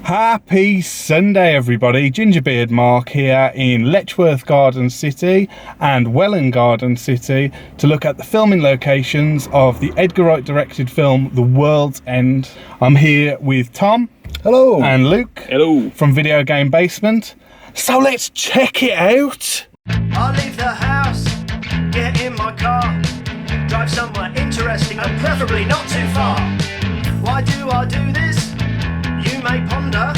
Happy Sunday everybody, GingerBeardMark here in Letchworth Garden City and Welwyn Garden City to look at the filming locations of the Edgar Wright directed film The World's End. I'm here with Tom. Hello. And Luke. Hello. From Video Game Basement. So let's check it out. I'll leave the house, get in my car, drive somewhere interesting and preferably not too far. Why do I do this? You may ponder.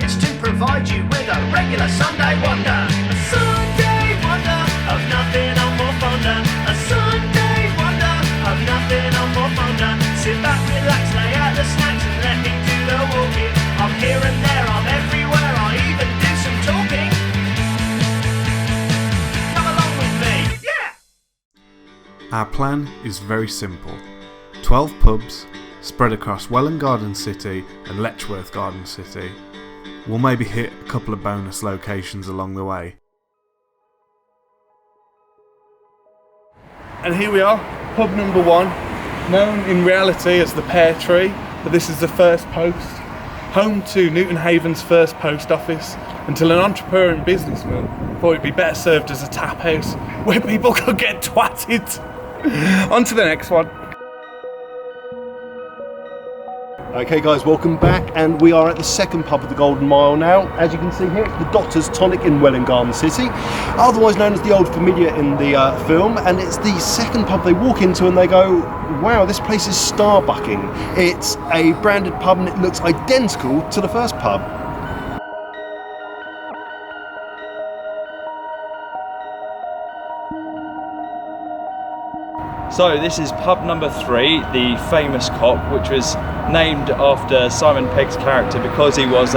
It's to provide you with a regular Sunday wonder. A Sunday wonder of nothing I'm more fonder. A Sunday wonder of nothing I'm more fonder. Sit back, relax, lay out the snacks and let me do the walking. I'm here and there, I'm everywhere, I even do some talking. Come along with me, yeah! Our plan is very simple. 12 pubs spread across Welwyn Garden City and Letchworth Garden City. We'll maybe hit a couple of bonus locations along the way. And here we are, pub number 1, known in reality as the Pear Tree, but this is the first post, home to Newton Haven's first post office, until an entrepreneur and businessman thought it'd be better served as a tap house where people could get twatted. On to the next one. Okay guys, welcome back, and we are at the second pub of the Golden Mile now. As you can see here, it's the Doctor's Tonic in Welwyn Garden City, otherwise known as the Old Familiar in the film, and it's the second pub they walk into and they go, wow, this place is starbucking. It's a branded pub and it looks identical to the first pub. So this is pub number 3, the famous cock, which was named after Simon Pegg's character because he was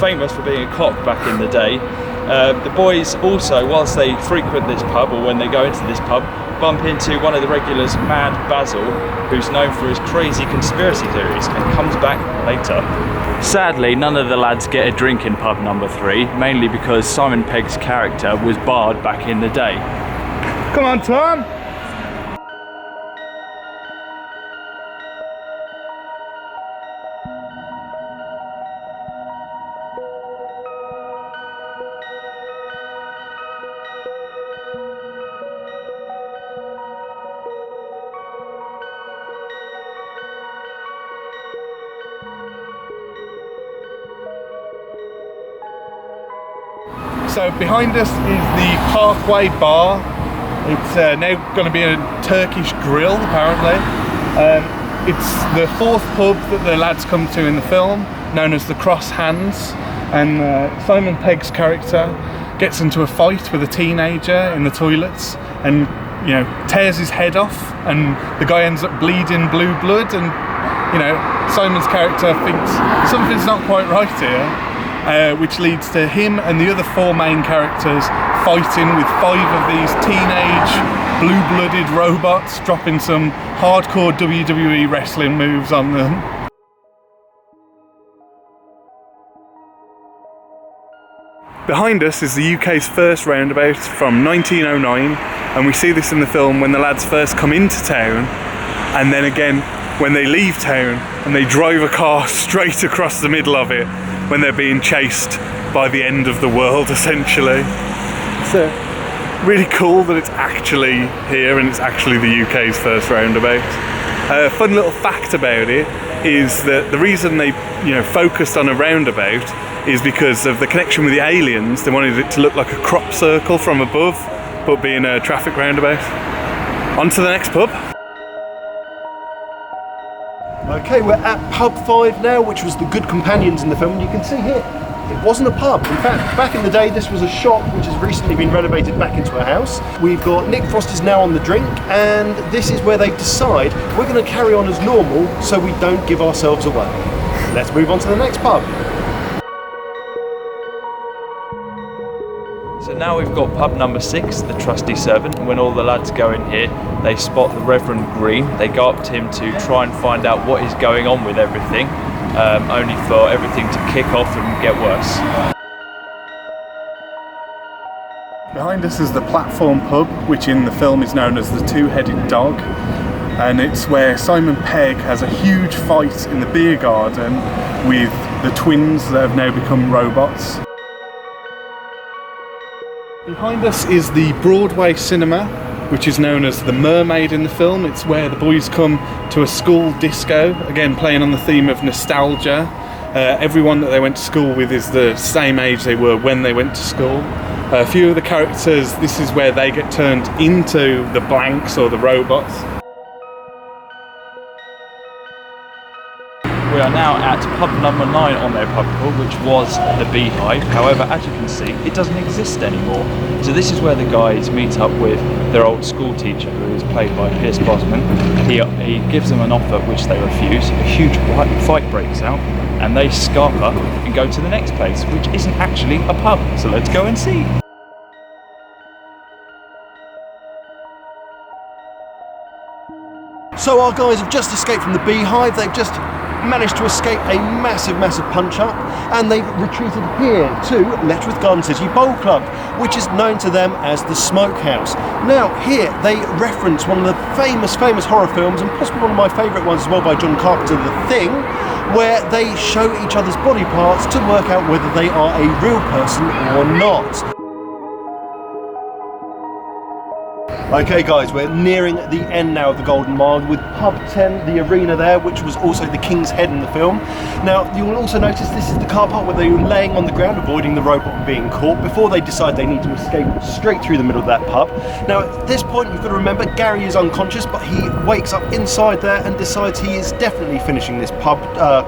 famous for being a cock back in the day. The boys also, whilst they frequent this pub, or when they go into this pub, bump into one of the regulars, Mad Basil, who's known for his crazy conspiracy theories and comes back later. Sadly, none of the lads get a drink in pub number 3, mainly because Simon Pegg's character was barred back in the day. Come on, Tom. So behind us is the Parkway Bar. It's now going to be a Turkish grill, apparently. It's the 4th pub that the lads come to in the film, known as the Cross Hands. And Simon Pegg's character gets into a fight with a teenager in the toilets and, you know, tears his head off, and the guy ends up bleeding blue blood, and, you know, Simon's character thinks something's not quite right here. Which leads to him and the other 4 main characters fighting with 5 of these teenage blue-blooded robots, dropping some hardcore WWE wrestling moves on them. Behind us is the UK's first roundabout from 1909, and we see this in the film when the lads first come into town, and then again when they leave town and they drive a car straight across the middle of it when they're being chased by the end of the world, essentially. It's really cool that it's actually here and it's actually the UK's first roundabout. A fun little fact about it is that the reason they, focused on a roundabout is because of the connection with the aliens. They wanted it to look like a crop circle from above, but being a traffic roundabout. On to the next pub. Okay, we're at pub 5 now, which was the Good Companions in the film. You can see here, it wasn't a pub. In fact, back in the day, this was a shop which has recently been renovated back into a house. We've got Nick Frost is now on the drink, and this is where they decide we're going to carry on as normal so we don't give ourselves away. Let's move on to the next pub. So now we've got pub number 6, the Trusty Servant. When all the lads go in here, they spot the Reverend Green. They go up to him to try and find out what is going on with everything, only for everything to kick off and get worse. Behind us is the Platform Pub, which in the film is known as the Two-Headed Dog. and it's where Simon Pegg has a huge fight in the beer garden with the twins that have now become robots. Behind us is the Broadway cinema, which is known as the Mermaid in the film. It's where the boys come to a school disco, again playing on the theme of nostalgia. Everyone that they went to school with is the same age they were when they went to school. A few of the characters, this is where they get turned into the blanks or the robots. We are now at pub number 9 on their pub crawl, which was the Beehive. However, as you can see, it doesn't exist anymore. So this is where the guys meet up with their old school teacher, who is played by Pierce Brosnan. He gives them an offer which they refuse. A huge fight breaks out, and they scarper and go to the next place, which isn't actually a pub. So let's go and see. So our guys have just escaped from the Beehive. They've just managed to escape a massive punch up, and they've retreated here to Letchworth Garden City Bowl Club, which is known to them as the Smokehouse. Now here they reference one of the famous horror films, and possibly one of my favourite ones as well, by John Carpenter, The Thing, where they show each other's body parts to work out whether they are a real person or not. Okay guys, we're nearing the end now of the Golden Mile with pub 10, the arena there, which was also the King's Head in the film. Now you will also notice this is the car park where they were laying on the ground, avoiding the robot being caught, before they decide they need to escape straight through the middle of that pub. Now at this point you've got to remember, Gary is unconscious, but he wakes up inside there and decides he is definitely finishing this pub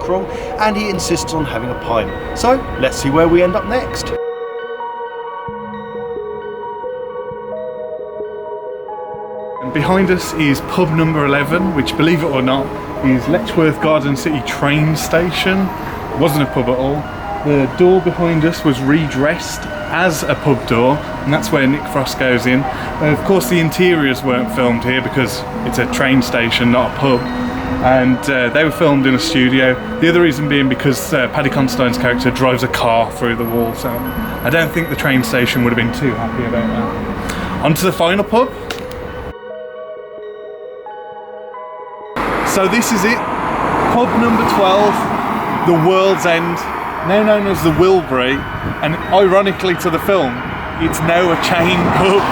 crawl, and he insists on having a pint. So let's see where we end up next. Behind us is pub number 11, which, believe it or not, is Letchworth Garden City train station. It wasn't a pub at all. The door behind us was redressed as a pub door, and that's where Nick Frost goes in. Of course the interiors weren't filmed here because it's a train station, not a pub, and they were filmed in a studio. The other reason being because Paddy Considine's character drives a car through the wall, so I don't think the train station would have been too happy about that. On to the final pub. So this is it, pub number 12, the World's End, now known as the Wilbury, and ironically to the film, it's now a chain pub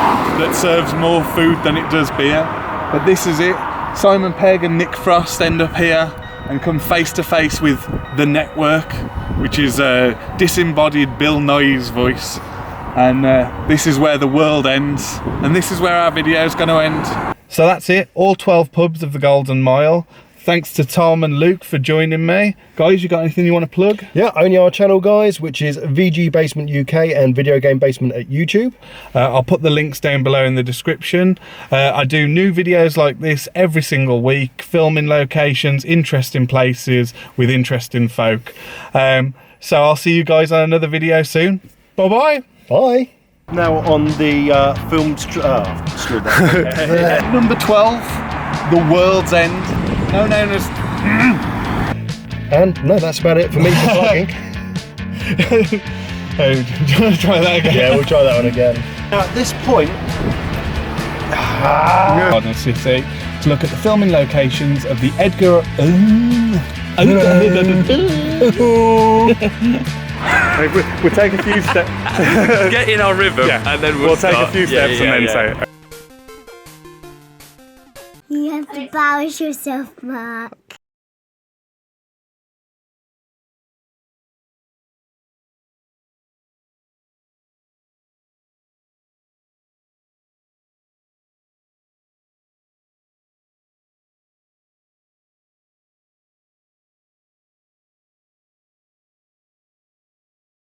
that serves more food than it does beer. But this is it, Simon Pegg and Nick Frost end up here and come face to face with the Network, which is disembodied Bill Nye's voice. And this is where the world ends, and this is where our video is going to end. So that's it, all 12 pubs of the Golden Mile. Thanks to Tom and Luke for joining me. Guys, you got anything you want to plug? Yeah, only our channel, guys, which is VG Basement UK and Video Game Basement at YouTube. I'll put the links down below in the description. I do new videos like this every single week, filming locations, interesting places with interesting folk. So I'll see you guys on another video soon. Bye-bye. Bye. Now on the film number 12, The World's End, now known as... And no, that's about it for me for vlogging. Oh, do you want to try that again? Yeah, we'll try that one again. Now at this point... Garden City, to look at the filming locations of the Edgar... We'll take a few steps. Get in our rhythm, and then we'll take a few steps and then say it. You have to polish yourself, Mark.